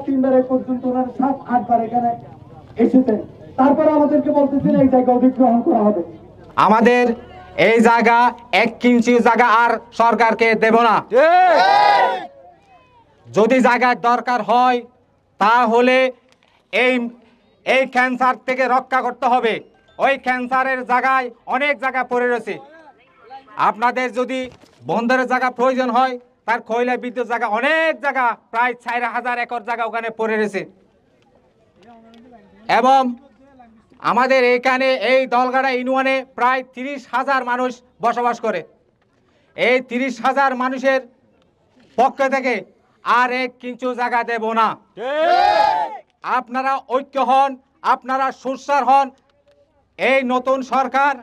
3বার এই পর্যন্ত ওনারা 7-8 বার এখানে এসেছেন, তারপরে আমাদেরকে বলতেছেন এই জায়গা অধিগ্রহণ করা হবে। আমাদের এই জায়গা 1 ইঞ্চি জায়গা আর সরকারকে দেব না। যদি জায়গার দরকার হয় তাহলে এই ক্যান্সার থেকে রক্ষা করতে হবে। ওই ক্যান্সারের জায়গায় অনেক জায়গা পড়ে রয়েছে। আপনাদের যদি বন্দরের জায়গা প্রয়োজন হয়, তার কয়লা বিদ্যুৎ জায়গা অনেক জায়গা, প্রায় 4000 একর জায়গা ওখানে পড়ে রয়েছে। এবং আমাদের এখানে এই দলগাড়া ইউনিয়নে প্রায় 30,000 মানুষ বসবাস করে। এই 30,000 মানুষের পক্ষ থেকে আর 1 ইঞ্চি জায়গা দেব না। আপনারা ঐক্য হন, আপনারা সুরসার হন। এই নতুন সরকার,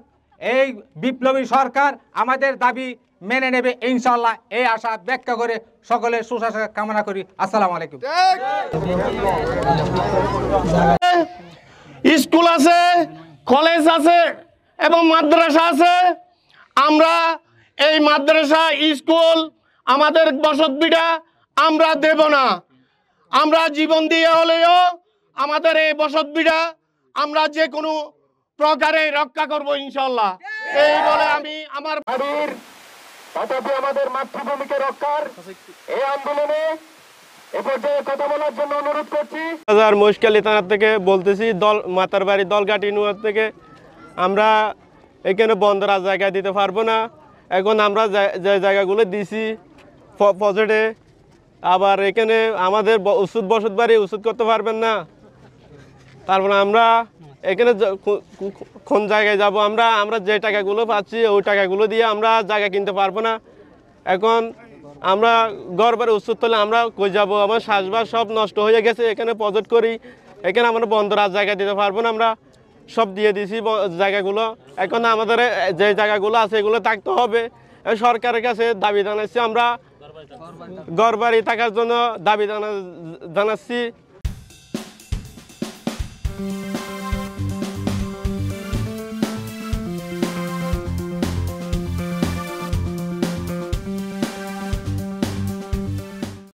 এই বিপ্লবী সরকার আমাদের দাবি মেনে নেবে ইনশাআল্লাহ, এই আশা ব্যক্ত করে সকলের সুস্বাস্থ্য কামনা করি। আসসালামু আলাইকুম। স্কুল আছে, কলেজ আছে এবং মাদ্রাসা আছে। আমরা এই মাদ্রাসা, স্কুল, আমাদের বসতভিটা আমরা দেব না। আমরা জীবন দিয়ে হলেও আমাদের এই বসতভিটা আমরা যে কোনো প্রকারে রক্ষা করব ইনশাআল্লাহ। এই বলে আমি আমার বাড়ির তথাপি আমাদের মাতৃভূমিকে রক্ষার এই আন্দোলনে এ পর্যায়ে কথা বলার জন্য অনুরোধ করছি। মহেশখালী থানা থেকে বলতেছি, মাতারবাড়ি দলঘাটি ইউনিয়ন থেকে। আমরা এখানে বন্দরা জায়গা দিতে পারবো না। এখন আমরা যে জায়গাগুলো দিছি পজেটে, আবার এখানে আমাদের ওষুধ বসত বাড়ি ওষুধ করতে পারবেন না। তারপরে আমরা এখানে কোন জায়গায় যাব? আমরা যে টাকাগুলো পাচ্ছি ওই টাকাগুলো দিয়ে আমরা জায়গা কিনতে পারবো না। এখন আমরা ঘর বাড়ি ওষুধ তোলে আমরা কই যাব? আমার শ্বাসবাস সব নষ্ট হয়ে গেছে। এখানে প্রজেক্ট করি, এখানে আমরা বন্দর আর জায়গা দিতে পারবো না। আমরা সব দিয়ে দিছি জায়গাগুলো। এখন আমাদের যে জায়গাগুলো আছে এগুলো থাকতে হবে। সরকারের কাছে দাবি জানাচ্ছি, আমরা ঘর বাড়ি থাকার জন্য দাবি জানাচ্ছি।